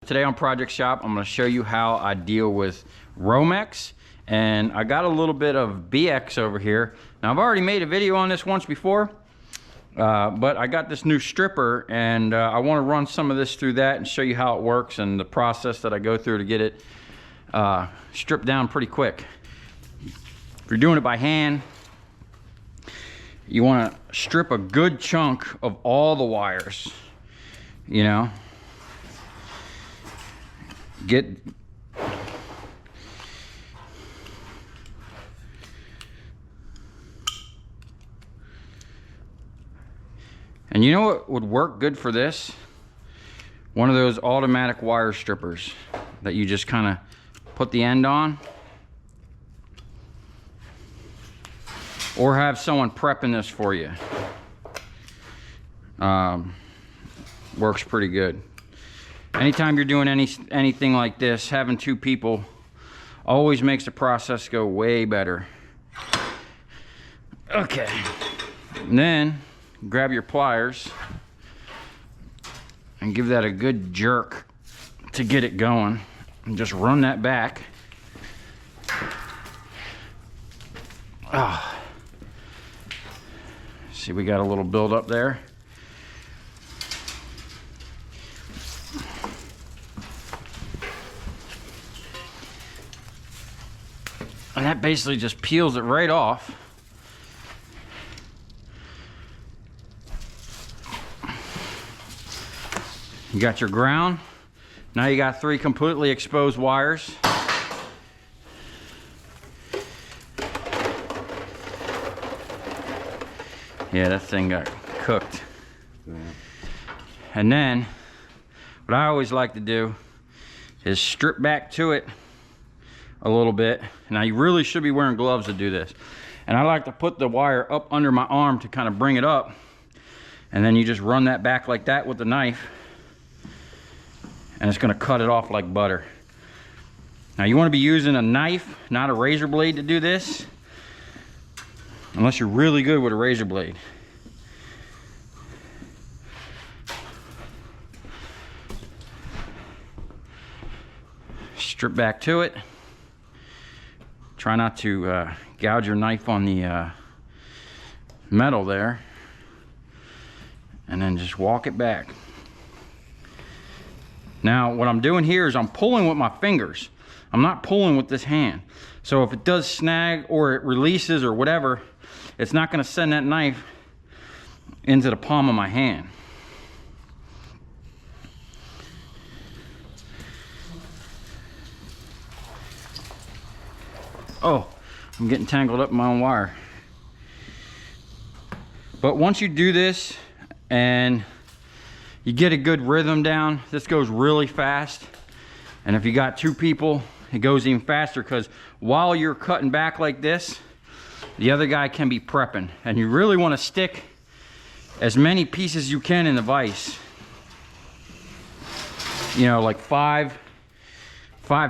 Today on Project Shop, I'm going to show you how I deal with Romex, and I got a little bit of BX over here. Now I've already made a video on this once before, but I got this new stripper, and I want to run some of this through that and show you how it works and the process that I go through to get it stripped down pretty quick. If you're doing it by hand, you want to strip a good chunk of all the wires, you know. And you know what would work good for this? One of those automatic wire strippers that you just kind of put the end on, or have someone prepping this for you. Works pretty good. Anytime you're doing anything like this, having two people always makes the process go way better. Okay, and then grab your pliers and give that a good jerk to get it going, and just run that back. See, we got a little build up there. And that basically just peels it right off. You got your ground. Now you got 3 completely exposed wires. Yeah, that thing got cooked. Yeah. And then, what I always like to do is strip back to it a little bit. Now you really should be wearing gloves to do this. And I like to put the wire up under my arm to kind of bring it up. And then you just run that back like that with the knife. And it's gonna cut it off like butter. Now you wanna be using a knife, not a razor blade to do this. Unless you're really good with a razor blade. Strip back to it. Try not to gouge your knife on the metal there. And then just walk it back. Now what I'm doing here is I'm pulling with my fingers. I'm not pulling with this hand. So if it does snag or it releases or whatever, it's not going to send that knife into the palm of my hand. Oh, I'm getting tangled up in my own wire. But once you do this and you get a good rhythm down, this goes really fast. And if you got 2 people, it goes even faster, because while you're cutting back like this, the other guy can be prepping. And you really want to stick as many pieces as you can in the vise. You know, like 5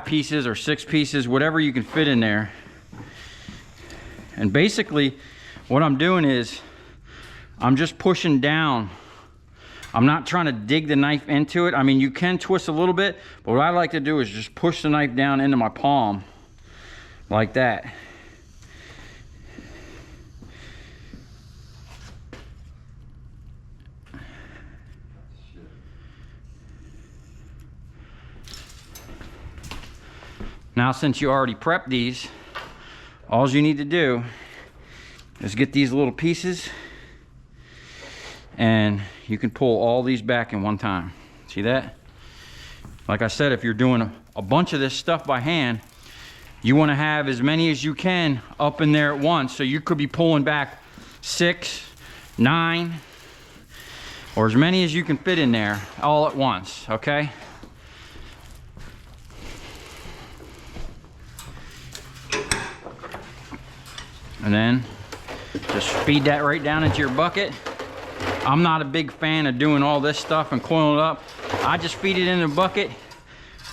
pieces or 6 pieces, whatever you can fit in there. And basically what I'm doing is I'm just pushing down. I'm not trying to dig the knife into it. I mean, you can twist a little bit, but what I like to do is just push the knife down into my palm like that. Now, since you already prepped these, all you need to do is get these little pieces, and you can pull all these back in one time. See that? Like I said, if you're doing a bunch of this stuff by hand, you want to have as many as you can up in there at once. So you could be pulling back 6, 9, or as many as you can fit in there all at once, okay? And then just feed that right down into your bucket. I'm not a big fan of doing all this stuff and coiling it up. I just feed it in the bucket.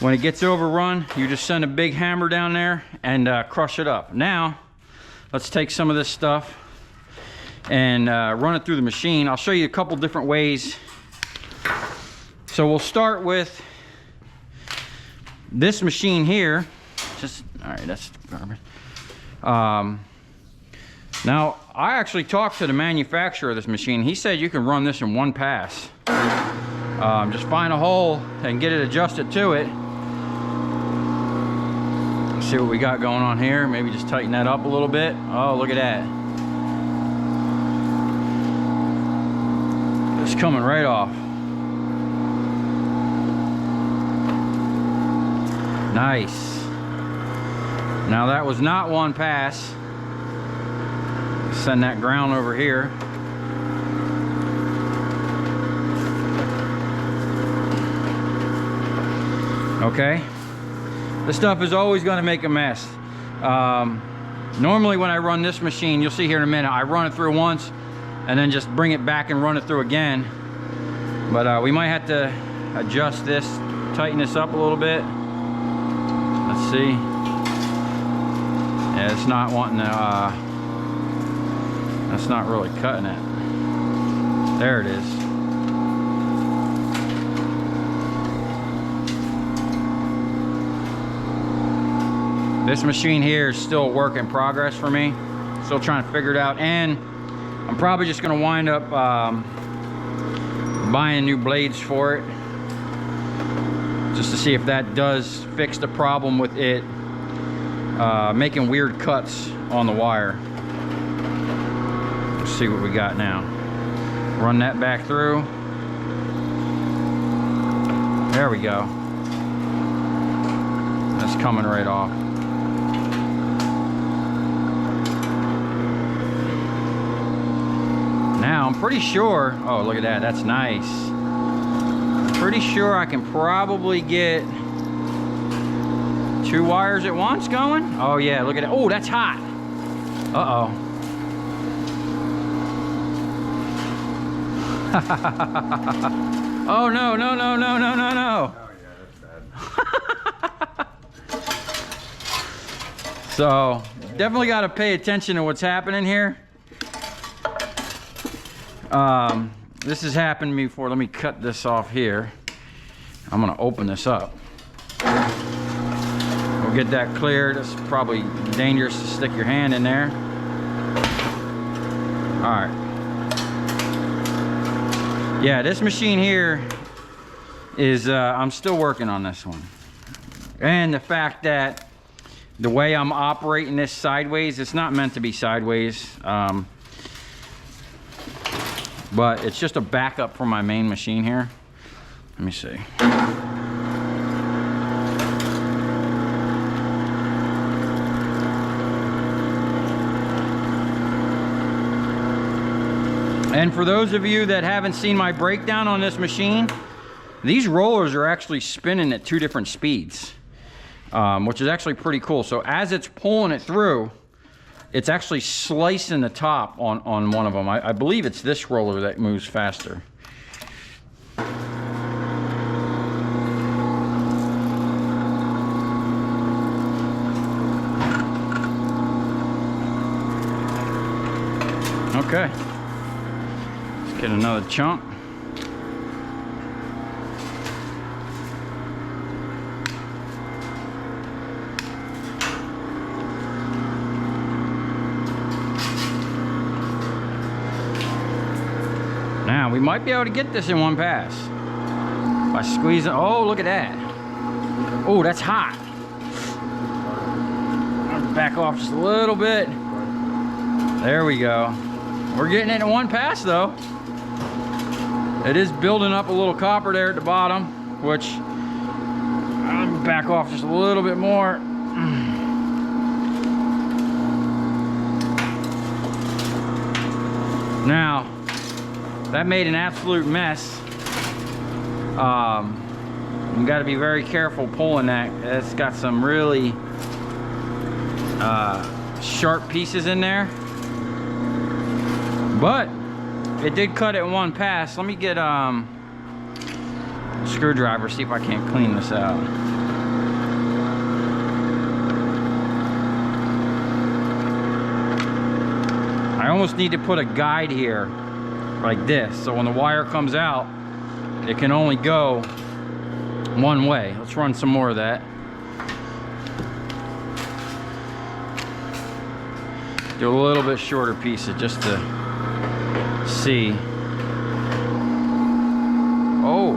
When it gets overrun, you just send a big hammer down there and crush it up. Now, let's take some of this stuff and run it through the machine. I'll show you a couple different ways. So we'll start with this machine here, just, all right, that's garbage. Now, I actually talked to the manufacturer of this machine. He said you can run this in one pass. Just find a hole and get it adjusted to it. Let's see what we got going on here. Maybe just tighten that up a little bit. Oh, look at that. It's coming right off. Nice. Now that was not one pass. Send that ground over here. Okay. This stuff is always going to make a mess. Normally when I run this machine, you'll see here in a minute, I run it through once and then just bring it back and run it through again. But we might have to adjust this, tighten this up a little bit. Let's see. Yeah, it's not wanting to, that's not really cutting it. There it is. This machine here is still a work in progress for me. Still trying to figure it out. And I'm probably just gonna wind up buying new blades for it. Just to see if that does fix the problem with it making weird cuts on the wire. Let's see what we got now. Run that back through. There we go. That's coming right off. Now I'm pretty sure, oh look at that, that's nice. I'm pretty sure I can probably get 2 wires at once going. Oh yeah, look at it. Oh, that's hot. Uh-oh. Oh no, no, no, no, no, no, no. Oh yeah, that's bad. So definitely got to pay attention to what's happening here. This has happened to me before. Let me cut this off here. I'm gonna open this up. We'll get that cleared. It's probably dangerous to stick your hand in there. All right. Yeah, this machine here is, I'm still working on this one. And the fact that the way I'm operating this sideways, it's not meant to be sideways. But it's just a backup for my main machine here. Let me see. And for those of you that haven't seen my breakdown on this machine, these rollers are actually spinning at 2 different speeds, which is actually pretty cool. So as it's pulling it through, it's actually slicing the top on one of them. I believe it's this roller that moves faster. Okay. Let's get another chunk. Now, we might be able to get this in one pass. By squeezing, oh, look at that. Oh, that's hot. I'll back off just a little bit. There we go. We're getting it in one pass though. It is building up a little copper there at the bottom, which I'll back off just a little bit more. Now, that made an absolute mess. You got to be very careful pulling that. It's got some really sharp pieces in there, but it did cut it in one pass. Let me get a screwdriver, see if I can't clean this out. I almost need to put a guide here like this, so when the wire comes out, it can only go one way. Let's run some more of that. Do a little bit shorter pieces just to see. Oh,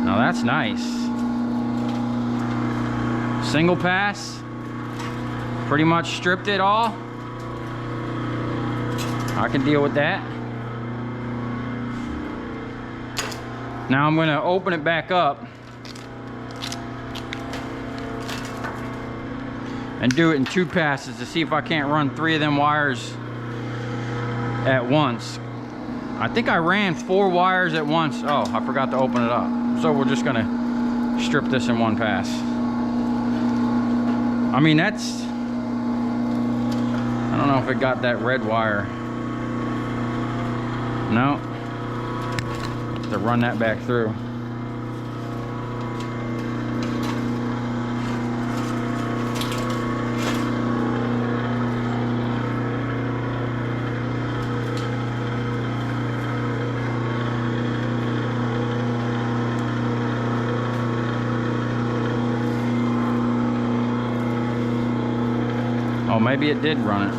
now that's nice. Single pass, pretty much stripped it all. I can deal with that. Now I'm gonna open it back up and do it in 2 passes to see if I can't run 3 of them wires at once. I think I ran 4 wires at once. Oh, I forgot to open it up. So we're just gonna strip this in 1 pass. I mean, that's, I don't know if it got that red wire. No. To run that back through. Oh, maybe it did run it.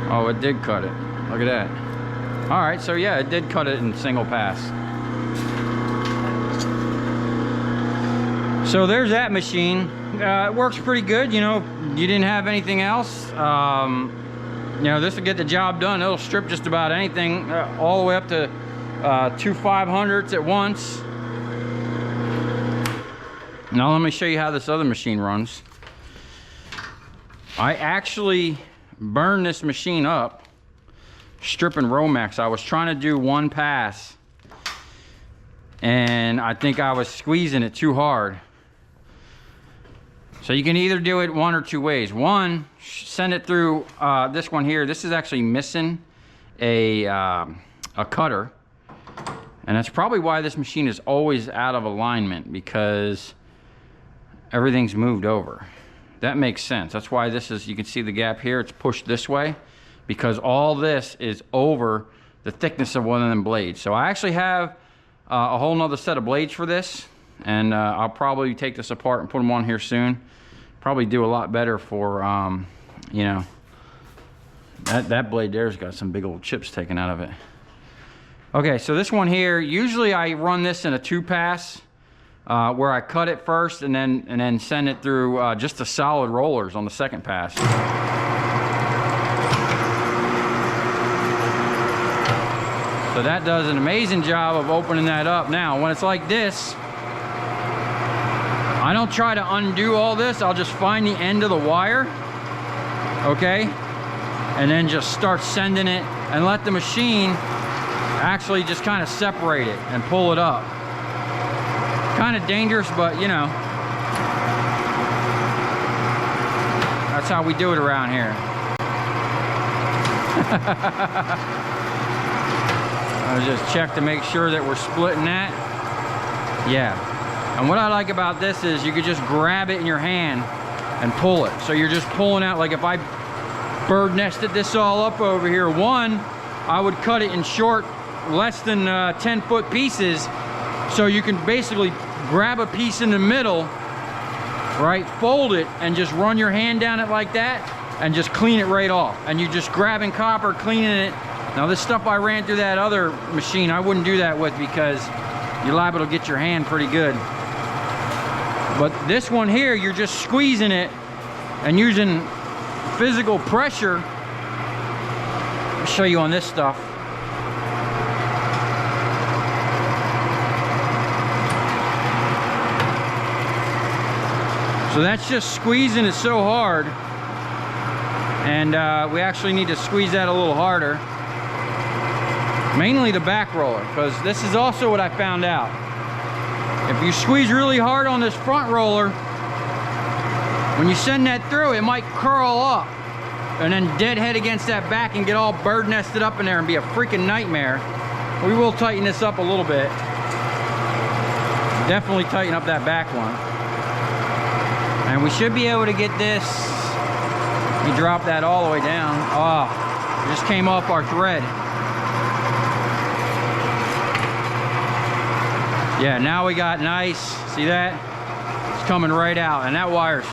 Oh, it did cut it. Look at that. All right, so yeah, it did cut it in single pass. So there's that machine. It works pretty good. You know, you didn't have anything else. You know, this will get the job done. It'll strip just about anything, all the way up to 2 500s at once. Now let me show you how this other machine runs. I actually burned this machine up stripping Romex. I was trying to do 1 pass and I think I was squeezing it too hard. So you can either do it 1 or 2 ways. One, send it through this one here. This is actually missing a cutter, and that's probably why this machine is always out of alignment, because everything's moved over. That makes sense. That's why this is, you can see the gap here, it's pushed this way, because all this is over the thickness of one of them blades. So I actually have a whole nother set of blades for this, and I'll probably take this apart and put them on here soon. Probably do a lot better for, you know, that blade there's got some big old chips taken out of it. Okay, so this one here, usually I run this in a 2 pass. Where I cut it first and then send it through just the solid rollers on the 2nd pass. So that does an amazing job of opening that up. Now, when it's like this, I don't try to undo all this. I'll just find the end of the wire, okay? And then just start sending it and let the machine actually just kind of separate it and pull it up. Kind of dangerous, but you know, that's how we do it around here. I'll just check to make sure that we're splitting that. Yeah. And what I like about this is you could just grab it in your hand and pull it. So you're just pulling out, like if I bird nested this all up over here, one, I would cut it in short, less than 10-foot pieces. So you can basically grab a piece in the middle, right, fold it, and just run your hand down it like that, and just clean it right off. And you're just grabbing copper, cleaning it. Now this stuff I ran through that other machine, I wouldn't do that with, because you're liable to get your hand pretty good. But this one here, you're just squeezing it and using physical pressure. I'll show you on this stuff. So that's just squeezing it so hard, and we actually need to squeeze that a little harder. Mainly the back roller, because this is also what I found out. If you squeeze really hard on this front roller, when you send that through, it might curl up and then deadhead against that back and get all bird nested up in there and be a freaking nightmare. We will tighten this up a little bit. Definitely tighten up that back one. And we should be able to get this You drop that all the way down. Oh, it just came off our thread. Yeah, now we got nice, see that? It's coming right out, and that wire's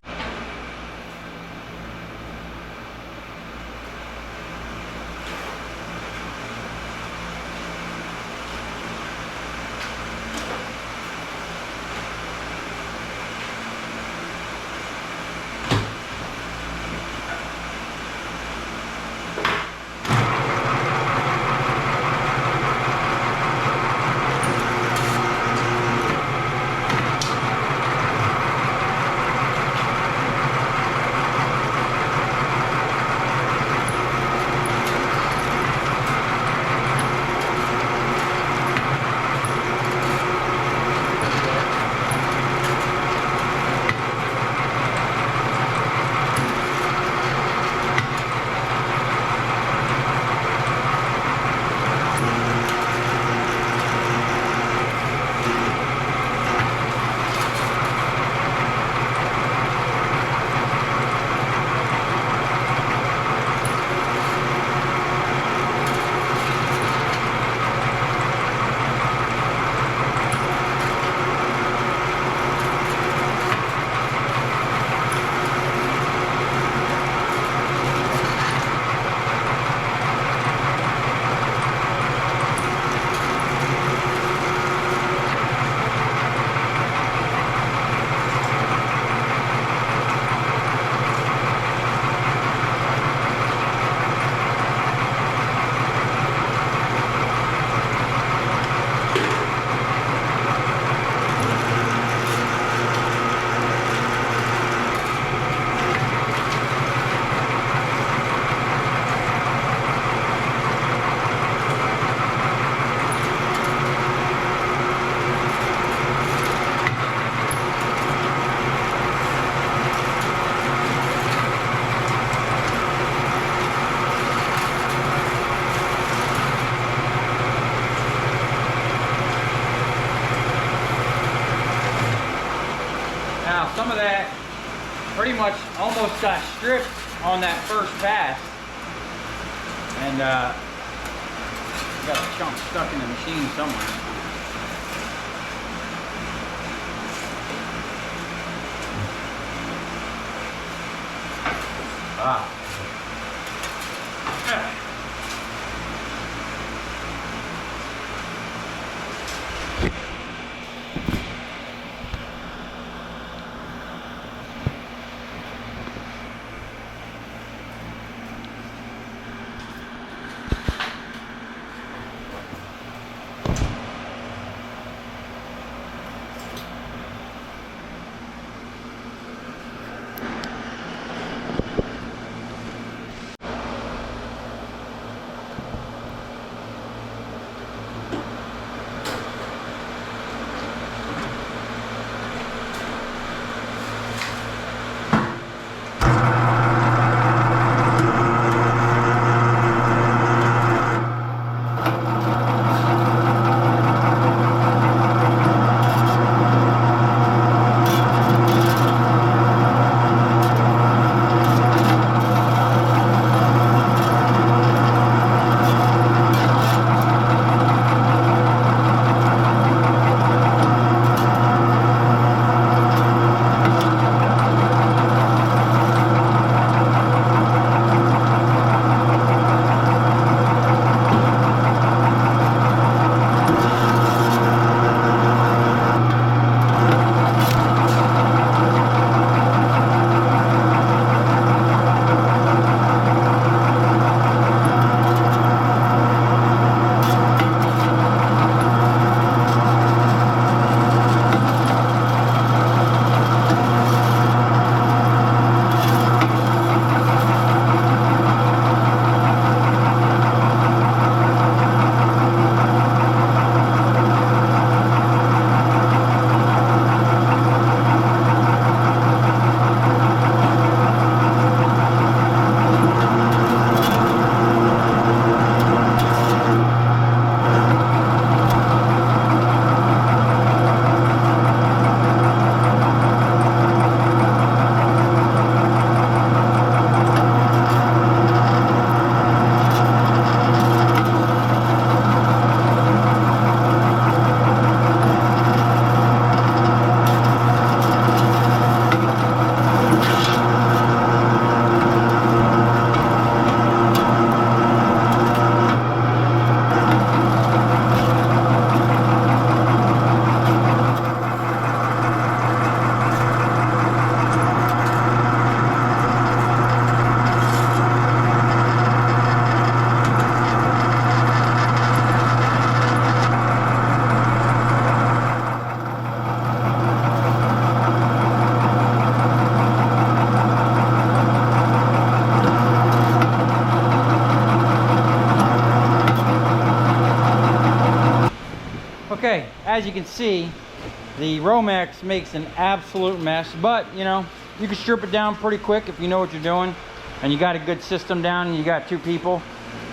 some of that pretty much almost got stripped on that first pass, and got a chunk stuck in the machine somewhere. as you can see, the Romex makes an absolute mess, but you know, you can strip it down pretty quick if you know what you're doing and you got a good system down and you got 2 people.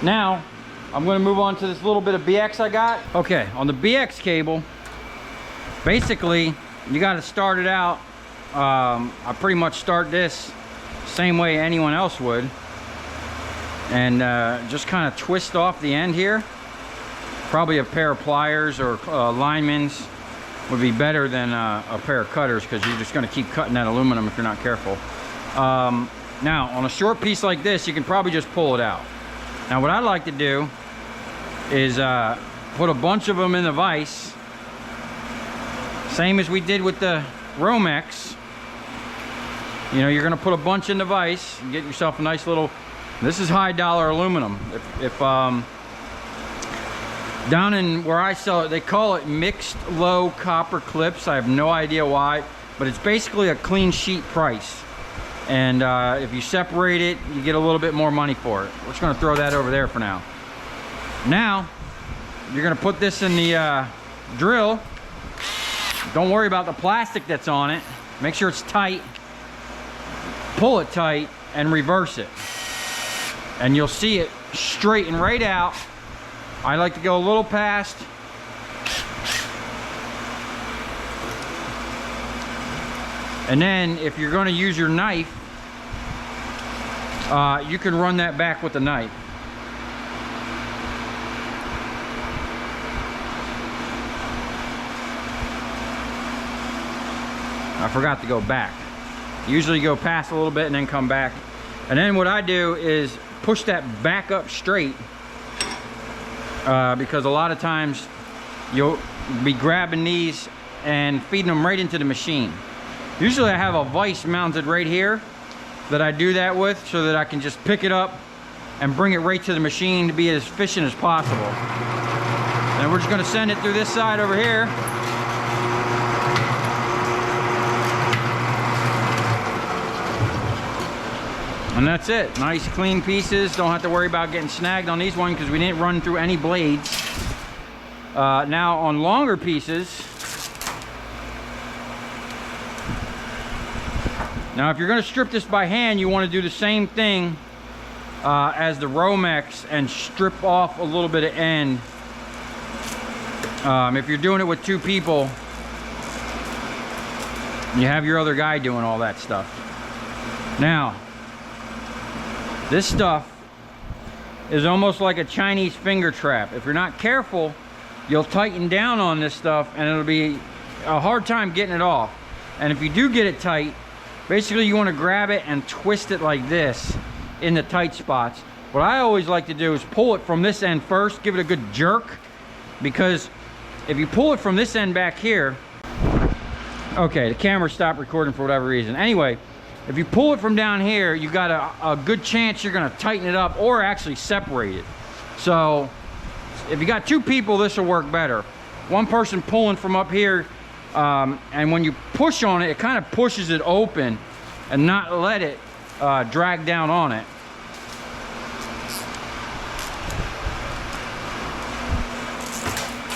Now, I'm gonna move on to this little bit of BX I got. Okay, on the BX cable, basically, you gotta start it out. I pretty much start this same way anyone else would. And just kind of twist off the end here. Probably a pair of pliers or linemen's would be better than a pair of cutters, because you're just going to keep cutting that aluminum if you're not careful. Now, on a short piece like this, you can probably just pull it out. Now, what I like to do is put a bunch of them in the vise, same as we did with the Romex. You know, you're going to put a bunch in the vise and get yourself a nice little. This is high dollar aluminum. If down in where I sell it, they call it mixed low copper clips. I have no idea why, but it's basically a clean sheet price. And if you separate it, you get a little bit more money for it. We're just gonna throw that over there for now. Now, you're gonna put this in the drill. Don't worry about the plastic that's on it. Make sure it's tight. Pull it tight and reverse it. And you'll see it straighten right out. I like to go a little past. And then if you're going to use your knife, you can run that back with the knife. I forgot to go back. Usually go past a little bit and then come back. And then what I do is push that back up straight, because a lot of times you'll be grabbing these and feeding them right into the machine. Usually I have a vise mounted right here that I do that with, so that I can just pick it up and bring it right to the machine to be as efficient as possible. And we're just going to send it through this side over here. And that's it. Nice clean pieces. Don't have to worry about getting snagged on these ones because we didn't run through any blades. Now on longer pieces, now if you're going to strip this by hand, you want to do the same thing as the Romex and strip off a little bit of end. If you're doing it with 2 people, you have your other guy doing all that stuff. Now, this stuff is almost like a Chinese finger trap. If you're not careful, you'll tighten down on this stuff and it'll be a hard time getting it off. And if you do get it tight, basically you want to grab it and twist it like this in the tight spots. What I always like to do is pull it from this end first, give it a good jerk, because if you pull it from this end back here, okay, the camera stopped recording for whatever reason. Anyway, if you pull it from down here, you got a good chance you're gonna tighten it up or actually separate it. So if you got 2 people, this will work better. One person pulling from up here, and when you push on it, it kind of pushes it open and not let it drag down on it.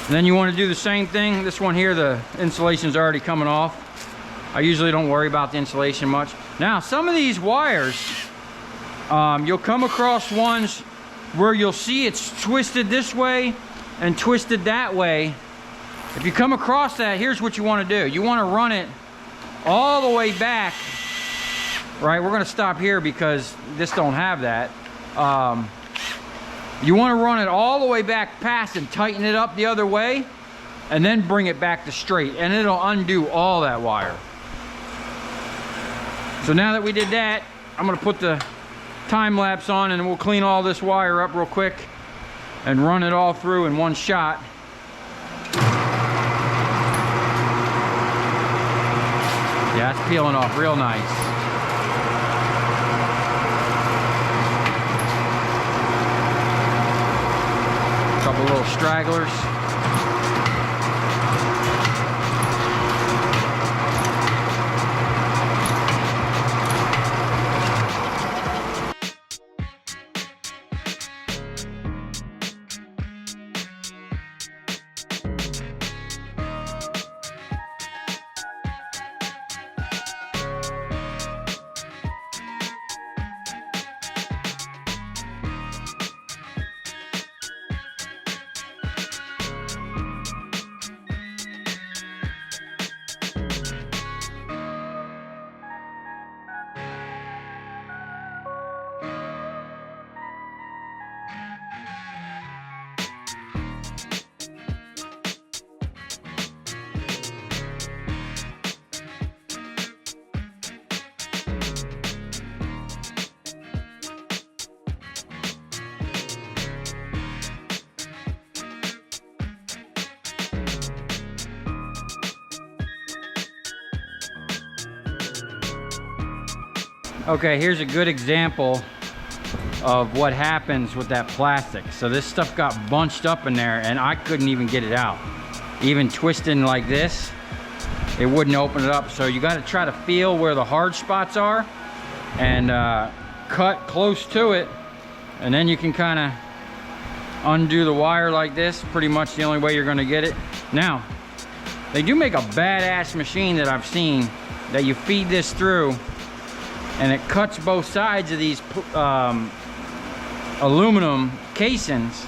And then you want to do the same thing. This one here, the insulation's already coming off. I usually don't worry about the insulation much. Now, some of these wires, you'll come across ones where you'll see it's twisted this way and twisted that way. If you come across that, here's what you want to do. You want to run it all the way back. Right, we're going to stop here because this don't have that. You want to run it all the way back past and tighten it up the other way, and then bring it back to straight, and it'll undo all that wire. So now that we did that, I'm going to put the time lapse on, and we'll clean all this wire up real quick and run it all through in one shot. Yeah, it's peeling off real nice. Couple little stragglers. Okay, here's a good example of what happens with that plastic. So this stuff got bunched up in there and I couldn't even get it out. Even twisting like this, it wouldn't open it up. So you got to try to feel where the hard spots are and cut close to it, and then you can kind of undo the wire like this. Pretty much the only way you're going to get it. Now, they do make a badass machine that I've seen that you feed this through and it cuts both sides of these aluminum casings.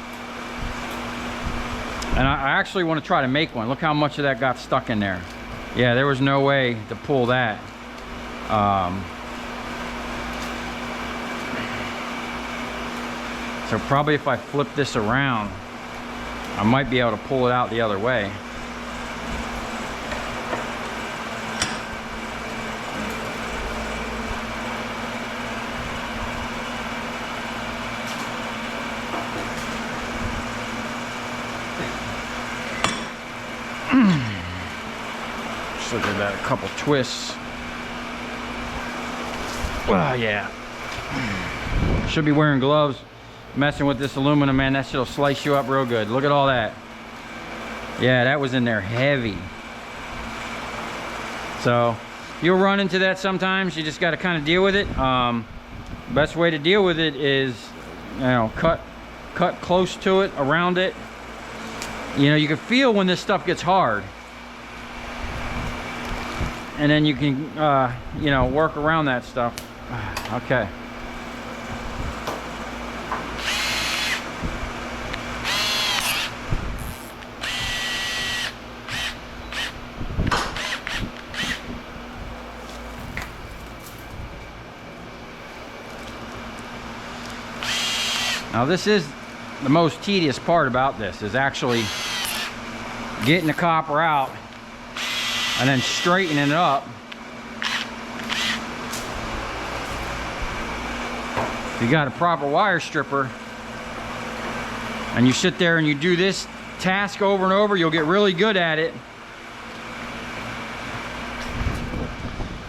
And I actually want to try to make one. Look how much of that got stuck in there. Yeah, there was no way to pull that. So probably if I flip this around, I might be able to pull it out the other way. Just look at that, a couple twists. Well, yeah. Should be wearing gloves. Messing with this aluminum, man, that shit'll slice you up real good. Look at all that. Yeah, that was in there heavy. So you'll run into that sometimes. You just got to kind of deal with it. Best way to deal with it is, you know, cut close to it, around it. You know, you can feel when this stuff gets hard, and then you can you know, work around that stuff. Okay. Now this is the most tedious part about this, is actually getting the copper out and then straightening it up. If you got a proper wire stripper and you sit there and you do this task over and over, you'll get really good at it.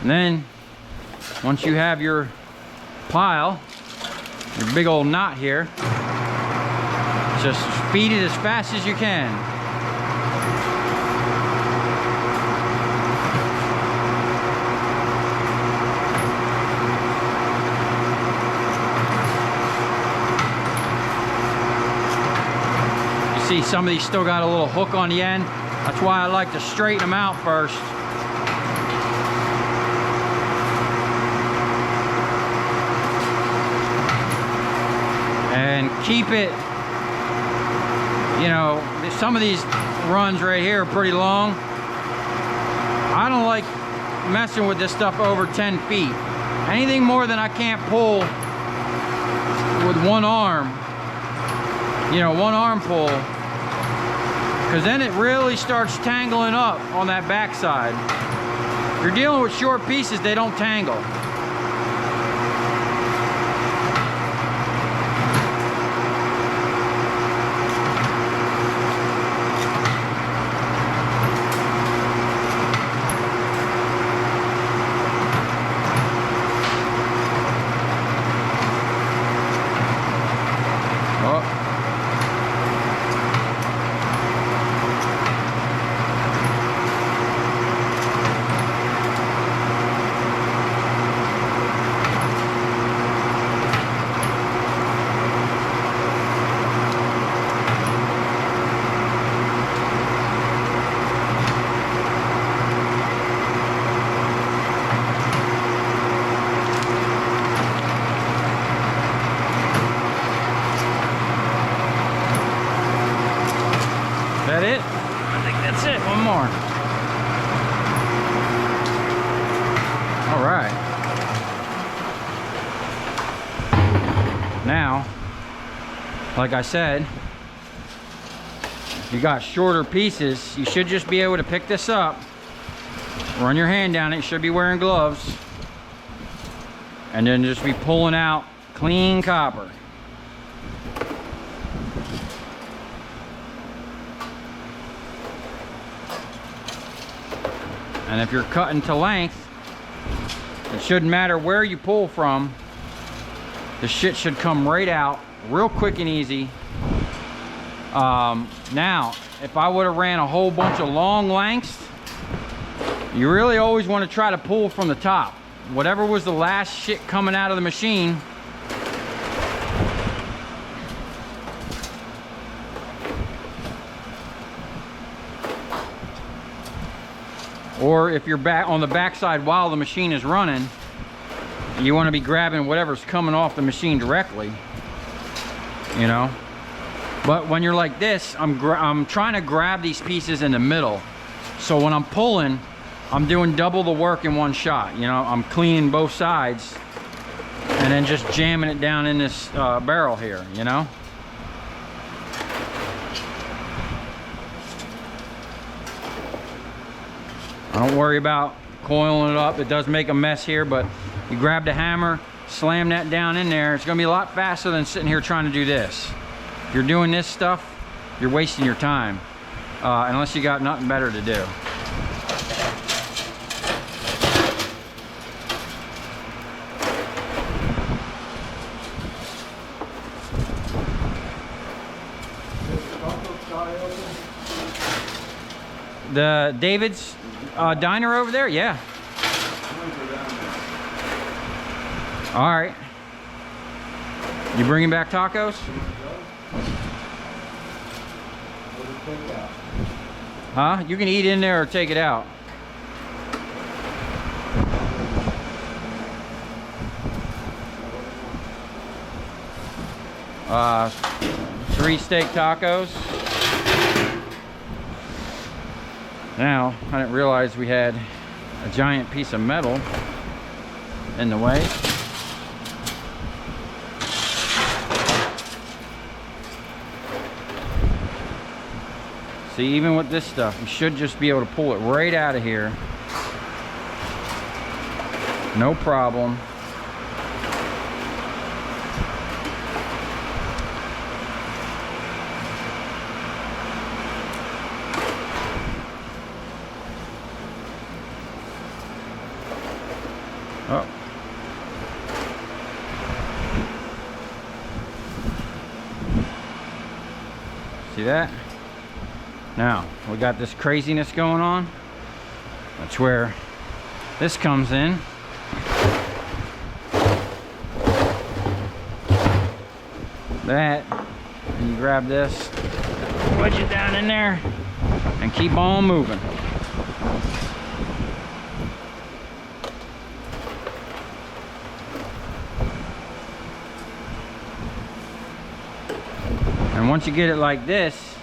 And then once you have your pile, your big old knot here, just feed it as fast as you can. You see some of these still got a little hook on the end. That's why I like to straighten them out first. And keep it, you know, some of these runs right here are pretty long. I don't like messing with this stuff over 10 feet. Anything more than I can't pull with one arm, you know, one arm pull, because then it really starts tangling up on that backside. If you're dealing with short pieces, they don't tangle. That it? I think that's it. One more. All right. Now, like I said, if you got shorter pieces, you should just be able to pick this up, run your hand down it, you should be wearing gloves, and then just be pulling out clean copper. And if you're cutting to length, It shouldn't matter where you pull from. The shit should come right out real quick and easy. Now, if I would have ran a whole bunch of long lengths, you really always want to try to pull from the top. Whatever was the last shit coming out of the machine, or if you're back on the backside while the machine is running, you want to be grabbing whatever's coming off the machine directly, you know. But when you're like this, I'm trying to grab these pieces in the middle, so when I'm pulling, I'm doing double the work in one shot. You know, I'm cleaning both sides and then just jamming it down in this barrel here, you know. I don't worry about coiling it up. It does make a mess here, but you grab the hammer, slam that down in there. It's gonna be a lot faster than sitting here trying to do this. If you're doing this stuff, you're wasting your time, unless you got nothing better to do. The David's diner over there? Yeah. All right. You bringing back tacos? Huh? You can eat in there or take it out. Three steak tacos. Now, I didn't realize we had a giant piece of metal in the way. See, even with this stuff, you should just be able to pull it right out of here. No problem. Oh. See that? Now, we got this craziness going on. That's where this comes in. That, and you grab this, wedge it down in there, and keep on moving. And once you get it like this,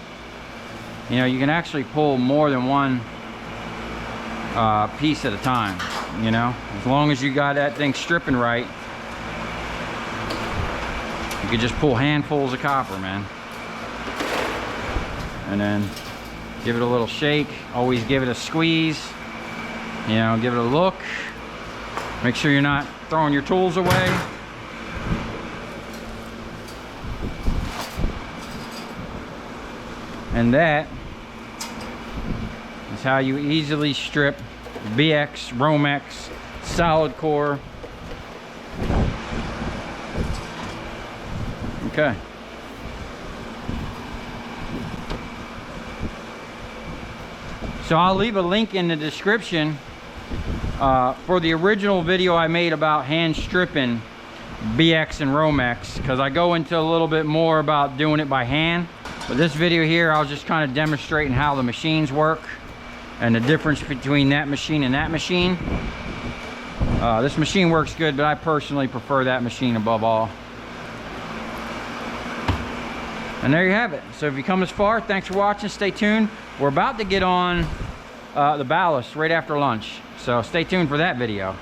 you know, you can actually pull more than one piece at a time, you know. As long as you got that thing stripping right, you can just pull handfuls of copper, man. And then give it a little shake. Always give it a squeeze. You know, give it a look. Make sure you're not throwing your tools away. And that is how you easily strip BX, Romex, solid core. Okay. So I'll leave a link in the description for the original video I made about hand stripping BX and Romex, because I go into a little bit more about doing it by hand. But this video here, I was just kind of demonstrating how the machines work and the difference between that machine and that machine. This machine works good, but I personally prefer that machine above all. And there you have it. So if you come this far, thanks for watching. Stay tuned. We're about to get on the ballast right after lunch. So stay tuned for that video.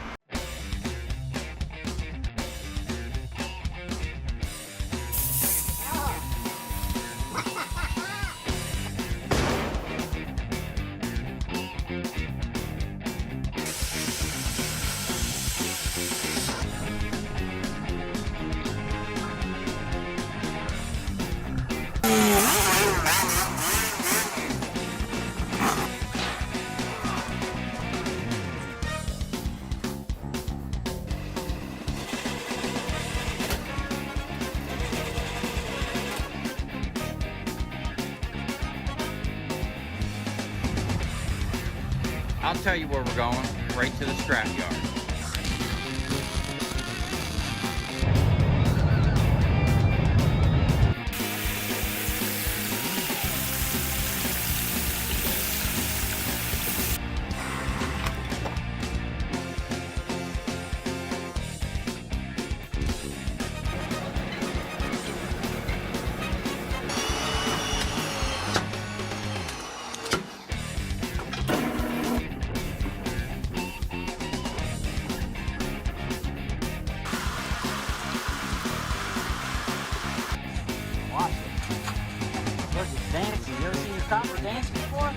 I'll tell you where we're going, right to the scrap yard. Watch it. Look, it's dancing. You ever seen your copper dance before?